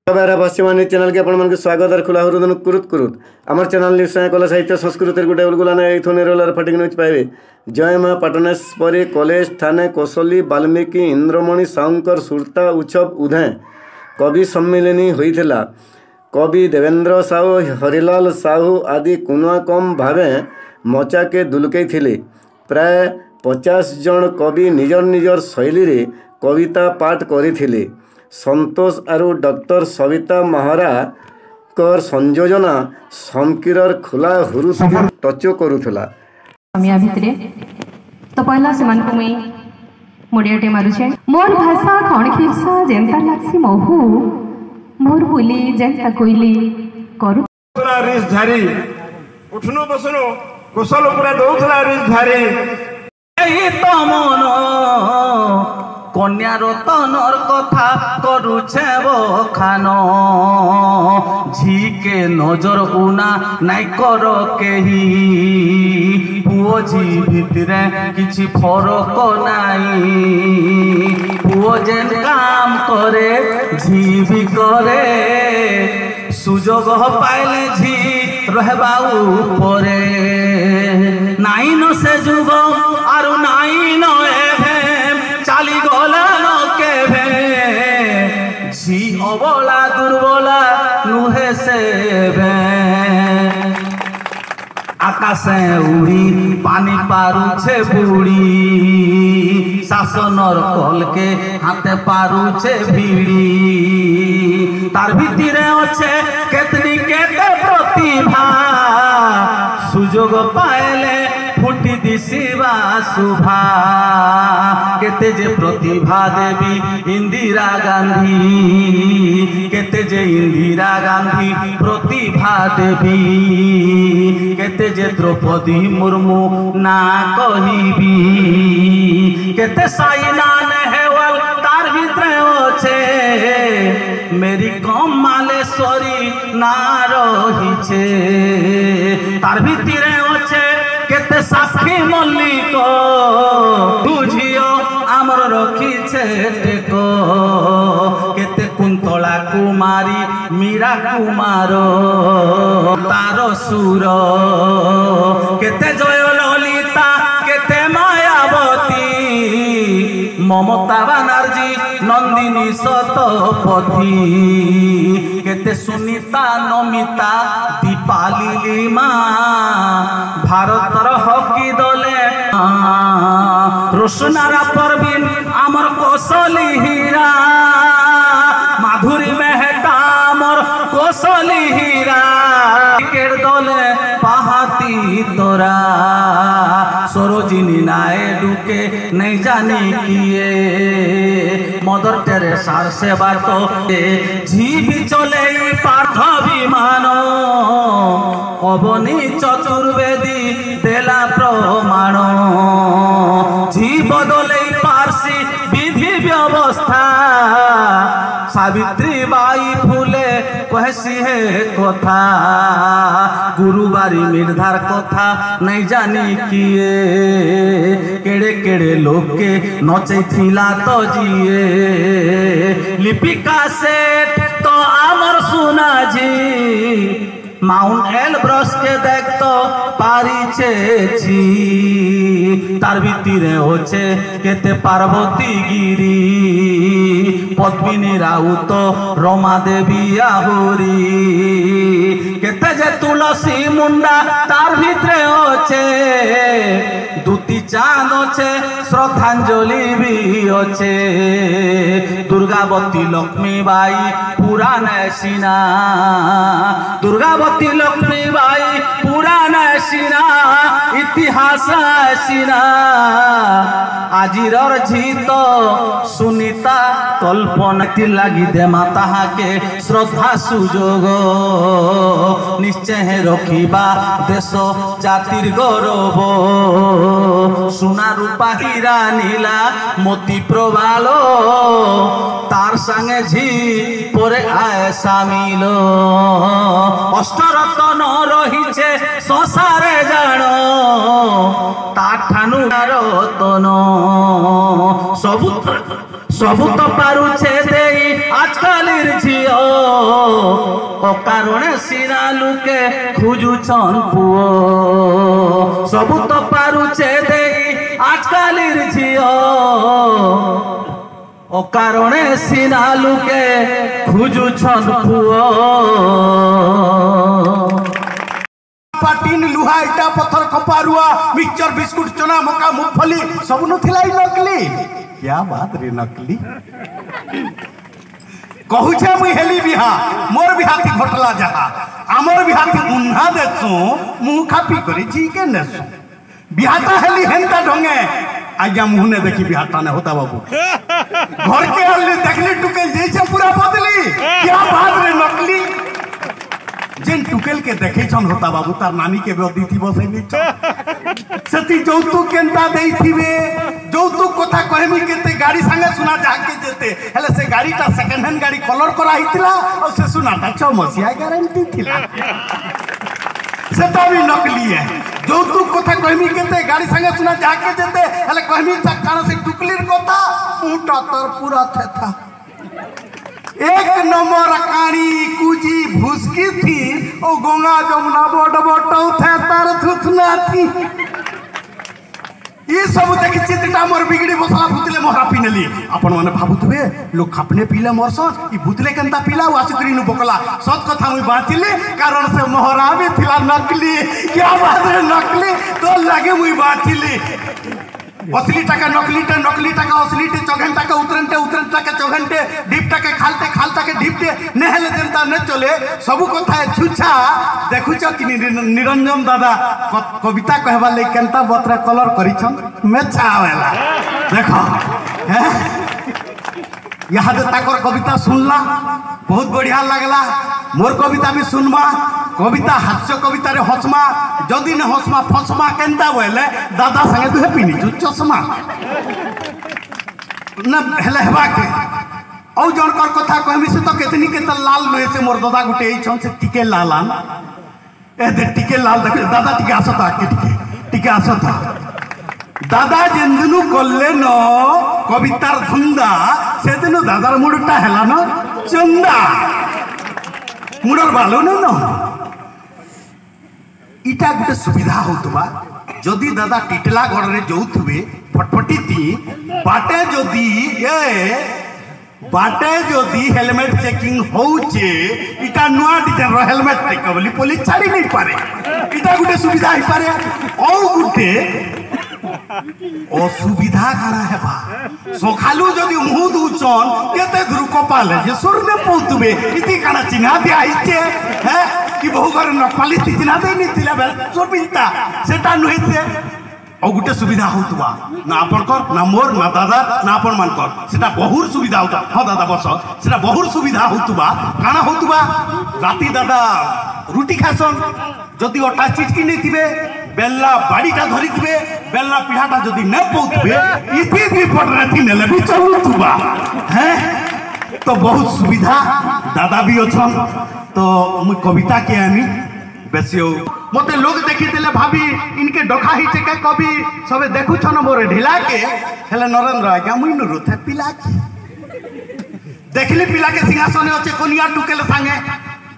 पश्चिमानी channel के आपण स्वागत और खुला हृदय कुरुत कुरुत आमर चैनल निश्चय कला साहित्य संस्कृति गोटे उलगुलाने ये निरोलार फटिक न्यूज पाइबे। जय माँ पाटनेश्वरी कॉलेज ठाणे कौशली वाल्मीकि इंद्रमणि साहुंकर सुरता उत्सव उदय कवि सम्मिलनी होइथिला। कवि देवेंद्र साहू हरिलाल साहू आदि कुनुआ कम भावे मचा के दुलकई थिले। प्राय 50 जन कवि निजर निजर शैली रे कविता पाठ करिथिले। संतोष आरु डॉक्टर सविता महारा कर संयोजना समकीरर खुला हुरु टच करूथला। समिया भितरे तो पहला समान को मैं मुडियाटे मारू छे। मोर भाषा खण खिरसा जेंता लागसी महू मोर बोली जेंता कोइली करू पूरा रिस झारी उठनु बसनु कुशल पूरा दउथला रिस झारी एही तो मन कन्या रतनर कथा करुछे बखान झीके नजर उना नाई कर केही पुओ झी भितरे किछि फरक नाई पुओ जेन काम करे झी भी करे सुजोग पाइले झी रहबा उपरे नाई न से जुग आरु नाई न चाली गला न केभे झी अबला दुर्बला नुहे से आकाशे उड़ी पानी पारुछे बुड़ी शासनर कल के हाथे पारुछे भिड़ी तार भितरे अच्छे केतनी केते प्रतिभा सुजोग पाएले फुटी दिशिबा शुभा केते जे प्रतिभा देवी इंदिरा गांधी केते जे इंदिरा गांधी प्रतिभा देवी केते जे द्रौपदी मुर्मू ना कहिबी केते साइना नेहवाल तार भितरे अच्छे मेरी कम मालेश्वरी ना रहिछे तार भितरे अच्छे केते साक्षी मल्लिक बुझियो आमर रखिछे टेको केते कुंतला कुमारी मीरा कुमार तार सुर केते जय ललिता केते मायावती ममता बनर्जी नंदिनी शतपथी केते सुनीता नमिता दीपाली लीमा भारतर हकी दले रोशनारा परवीन आमर कौशली हीरा माधुरी मेहता आमर कौशली हीरा क्रिकेट दले पाहाती तोरा सरोजिनी नायडू के नहीं जानी किए मदर टेरेसार सेवा तो झी भी चले पार्थ विमान अवनी चतुर्वेदी देला प्रमाण झी बदले पारसी विधि व्यवस्था सावित्री बाई फुले कहसी है कथा गुरुबारी निर्धार कथा नहीं जानी किए केड़े केड़े लोग के नचे थिला तो जिए लिपिका सेठ तो आमर सुना जी माउंट एलब्रस के देख तो पारिछे छी तार भितरे होछे केते पार्वती गिरी पद्मिनी राउत रमा देवी आहुरी केते जे तुलसी मुंडा तार भितरे होछे दूती चांद होछे श्रद्धांजलि भी होछे दुर्गावती लक्ष्मी बाई पुराण सीना दुर्गावती लक्ष्मी बाई पुराण सीना इतिहास सीना आजिरर झीत सुनीता कल्पना लगी दे माता के श्रद्धा सुजोग निश्चय रखिबा देश जातिर गौरव सुना रूपा हीरा नीला मोती বিপ্র ভালো তার সঙ্গে ঝি পরে আয় সামিল অষ্টরত্ন রহিছে সংসারে জাণ তার ঠানু রতন সবু সবু তো পারুছে দেই আজকালের ঝিও অকারণে সিনা লুকে খুঁজুছন পুয় সবু তো পারুছে দেই আজকালের ঝিও অকারণে সিনা লুকে খুঁজুছন পুয় पाटिन लुहा इटा पत्थर कपारुआ मिक्सचर बिस्कुट चना मका मूंगफली सब नथिला नकली क्या बात रे नकली कहू छे मुई हेली बिहा मोर बिहा थी घटला जहा हमर बिहा थी उन्हा देसु मुंह खापी करी जी के नेसु बिहाता हेली हेंता ढंगे आज्ञा मुंह ने देखी बिहाता ने होता बाबू घर के हल्ले देखली टुकेल जैसे पूरा बदली क्या बात रे नकली जेन टुकेल के देखे छन होता बाबू तार नानी के बेदी थी बसैनी सती जौतुक केनता देई थिबे जौतुक कथा कहमी केते गाड़ी संगे सुना जाके जेते हेले से गाड़ीटा सेकंड हैंड गाड़ी कलर करा हितला और से सुनाटा 6 मसिया गारंटी थिला सेटा भी नकली है जौतुक कथा कहमी केते गाड़ी संगे सुना जाके जेते हेले कहमी काना से टुकलीर कथा मुटा तर पूरा था एक नंबर कानी कुजी भुसकी थी ओ गंगा जमुना बड़ बटौ थे तार थुथना थी ये सब देखि चित्ता मोर बिगड़ी बसला भूतले मोहरा पिनली अपन माने भाबुतबे लोग खापने पीले मोरसन ई भूतले केनता पीला वासुकरी नु बकला सत कथा मुई बातिले कारण से मोहरा भी थिला नकली क्या बात है नकली तो लगे मुई बातिले असली टाका नकली टाका असली टे चौघंटा का उतरंटे टाका चौघंटे डीप टाके खालते खालता के डीपटे नेहले जनता न चले सब कथा छुछा देखुछ कि निरंजन दादा कविता कहबा ले केनता बतरा कलर करिछन मेछा वाला देखो हैं यहाँ दे ताकर कविता सुनला बहुत बढ़िया लगला मोर कविता भी सुनबा कविता हास्य कविता रे हसमा जदि न हसमा फसमा केनता बोले दादा संगे तू पिनी चश्मा न हेले हेबा के औ जनकर कथा कहमी से तो केतनी केत लाल लोहे से मोर दादा गुटे ई छन से टिके लालान ए दे टिके लाल देख दादा टिके आसता के टिके आसता दादा जेंदनु करले न कवितार धुंदा से दिनु दादार मुडटा हेला न चंदा मुडर बालो न इटा गोटे सुविधा होतबा जदि दादा टिटला गड़ रे जाउथबे फटफटी थी बाटे जदि हेलमेट चेकिंग होउचे इटा नुआ डिजाइन रो हेलमेट टेक बोली पुलिस छाड़ी नहीं पारे इटा गोटे सुविधा ही पारे औ गोटे असुविधा काना हेबा सखालू जदि मुह दुचन केते दुर कपाल जे सुर में पौतबे इति काना चिन्हा दे आइचे हैं कि बहु घर नकली चिन्हा दे नि थिला बेल सुविधा सेटा नहिते और गोटे सुविधा होतबा ना आपन कर ना मोर ना दादा ना आपन मान कर सेटा बहुत सुविधा होता हां दादा बस सेटा बहुत सुविधा होतबा काना होतबा राती दादा रुटी खासन जदि अटा चिटकी नहीं थिबे बेल्ला बाड़ीटा धरी थिबे बेल्ला पिढ़ाटा जदि न पौतबे इति विपट राती नेले भी चलुतबा हैं तो बहुत सुविधा दादा भी अछन तो मु कविता के आनी बेसियो मते लोग देखि देले भाभी इनके डोखा ही के कवि सबे देखु छन मोरे ढिला के हेले नरेंद्र आज्ञा मुई न रुथे पिला के देखली पिला के सिंहासन अच्छे कोनिया टुकेले संगे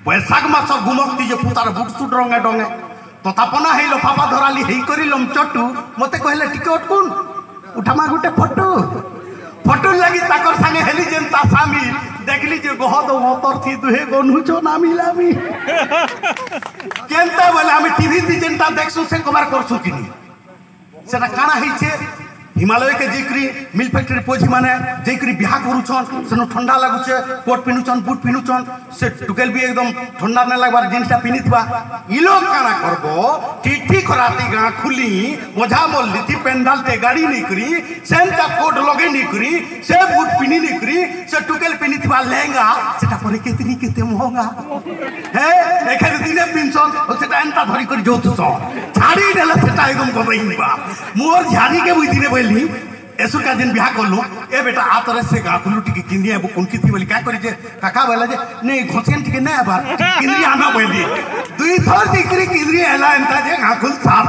बैसाख मास गुमक्ति जे पुतार बुट सुट रंगे डंगे तथापना हे लफाफा धराली हेई करिलम चटू मते कहले टिकट कोन उठामा गुटे फोटो लगी ताकर संगे हेली जनता शामिल देखली जे गहद मोतर थी दुहे गनु छो ना मिलामी केनता बोले हम टीवी थी जनता देखसु से कवर करसु किनी सेटा काना हिचे हिमालय के जेकरी मिल फैक्ट्री पोजी माने जेकरी बिहा करूछन सेनो ठंडा लागुचे कोट पिनुछन बूट पिनुछन से टुकेल भी एकदम ठंडा न लागबार जिनटा पिनितबा इ लोग काना करबो टिठी खराती गा खुली मजा मोल्ली थी पेंडाल ते गाड़ी नहीं करी सेंटा कोट लगे नहीं करी से बूट पिनी नहीं करी से टुकेल पिनितबा लहंगा सेटा परे केतनी केते महंगा हे एखरे दिने पिनसन ओ सेटा एंता धरी कर जोतुस झाड़ी देला सेटा एकदम गबैबा मोर झाड़ी के बुई दिने एसु का दिन बिहा करलु ए बेटा आ तरह से गाकुलु टिके किंदी है कोनकी थी बोली का करी जे काका बोला जे नहीं घोसेन टिके ना बा किंदी आना बोली दुई थोर दिकरी किंदी एला एंता जे गाकुल साफ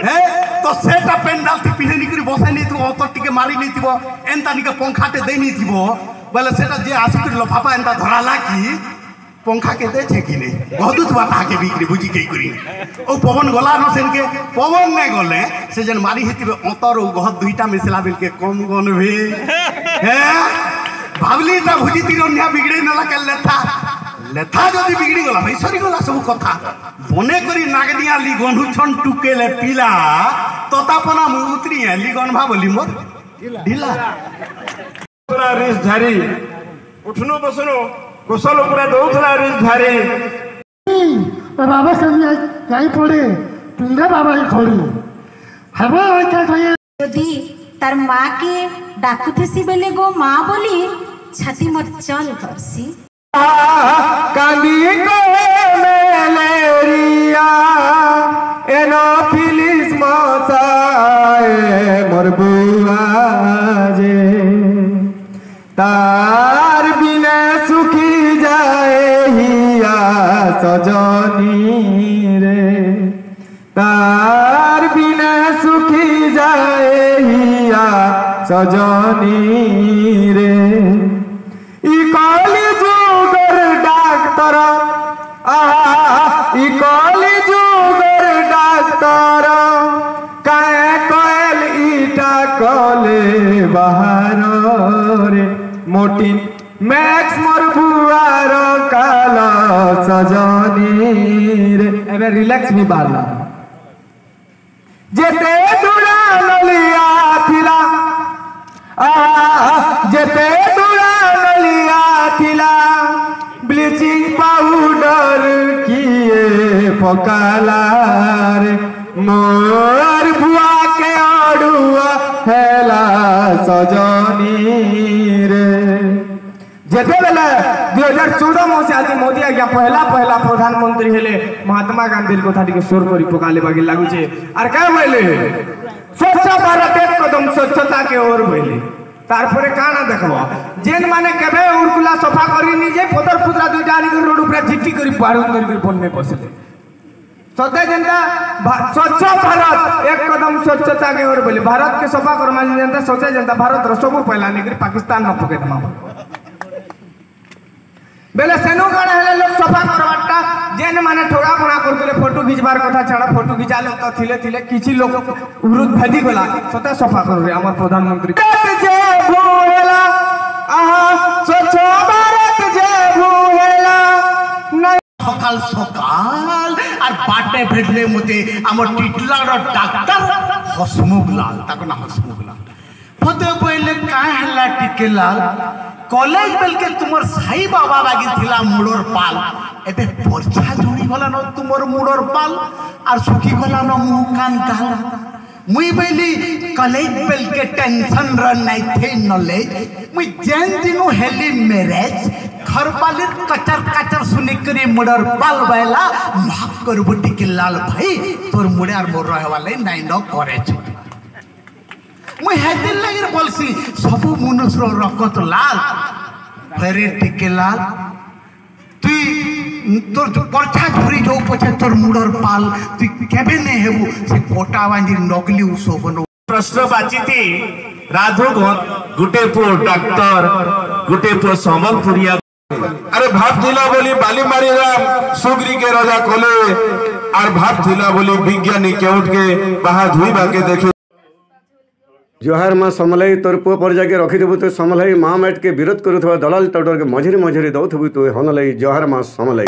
हे तो सेटा पेंडाल थी पिने निकरी बसे नहीं तो तो टिके मारी नहीं थीबो एंता निके पंखाटे दे नहीं थीबो बोले सेटा जे आसी कर लफाफा एंता धराला की पंखा के दे छे कि नहीं बहुत बात आके बिक्री बुझी के करी ओ पवन गला न सेन के पवन ने गले से जन मारी हेतिबे ओतर ओ गह दुईटा मिसला बिल के कम गन भे हे भावली ता भुजी तिरन्या बिगड़े नला के लेथा जदी बिगड़ी गला भाई सरी गला सब कथा बने करी नागदिया ली गंधु छन टुकेले पिला ततापना मु उतरी है ली गन भाबली मोर ढिला पूरा रिस झारी उठनो बसनो कुशल पूरा दौथला रिस झारी बाबा सब जाई पड़े पिंगा बाबा ही खड़ी हबे ओइता कहिए यदि तार माँ के डाकुथेसी बेले गो माँ बोली छाती मत चल करसी कांदी को मेलेरिया एनोफिलिस मचाए मोर बुआ जे तार बिना सुखी जाए हिया सजनी रे तार बिना सुखी जाए हिया सजनी रे ई काली जुगर डाक्टर ई काली जुगर डाक्टर काए कोयल ईटा कले बाहर रे मोटी मैक्स मोर बुआर काला सजनी रे एबे रिलैक्स भी बारला जेते दुड़ा ललिया थिला जेते दुड़ा ललिया थिला ब्लीचिंग पाउडर किए पकाला रे मोर बुआ के अड़ुआ हेला सजनी रे जेते बेले 2014 मसीहा मोदी आज्ञा पहला प्रधानमंत्री हेले महात्मा गांधी कथा टिके स्वर करी पकाले बागी लागुचे आर का बोले स्वच्छ भारत एक कदम स्वच्छता के ओर बोले तारपरे काना देखबो जेन माने केबे उरकुला सफा करी नि जे पदर पुत्रा दुइटा आनी रोड ऊपर झिट्टी करी पारू करी फोन में बसले सदा जनता स्वच्छ भारत एक कदम स्वच्छता के ओर बोले भारत के सफा करमा जनता सोचे जनता भारत रो सब पहला निकरी पाकिस्तान न पके दमा बेले सेनु गण हेले लोग सफा करवाटा जेन माने ठोगा बना करतले फोटो खिचबार कथा छाड़ा फोटो खिचाले तो थिले किछि लोग उरुद भेदी गला सता सफा कर रे हमर प्रधानमंत्री जे भूहेला आहा स्वच्छ भारत जे भूहेला सकाल सकाल और बाटे भेटले मते हमर टिटलार डॉक्टर हसमुख लाल ताको ना हसमुख लाल फते पहले का हला टिके लाल कॉलेज बेल के तुमर साई बाबा लागी थिला मुड़र पाल एबे परछा जोड़ी गला न तुमर मुड़र पाल और सुखी गला न मुंह कान काला मुई बेली कॉलेज बेल के टेंशन र नहीं थे नॉलेज मुई जेन दिनो हेली मैरिज घर वाले कचर कचर सुने करे मुड़र पाल बैला माफ कर बुटी के लाल भाई तोर मुड़े और मोर रहे वाले नहीं न करे छ मुई हेदिन लागिर बोलसी सब मनुष्य रकत लाल फेरे टिके लाल तुई तोर परछा झुरी जो पछे तोर मुड़र पाल तुई केबे ने हेबु से कोटा वांजी नकली उसोबनो प्रश्न बाचिती राधो गुटे पो डॉक्टर गुटे पो संबलपुरिया अरे भाप थिला बोली बाली मारी राम सुग्री के राजा कोले और भाप थिला बोली विज्ञानी केउट के बाहा धुई बाके देखे जोहार माँ समलाई तोर पुआ पर जाके रखिदेबु तो समलाई माँ मैट के विरोध करुवा दलाल टाउटर के मझिरे मझिरे दौथबु तो हनलाई जोहार माँ समलाई।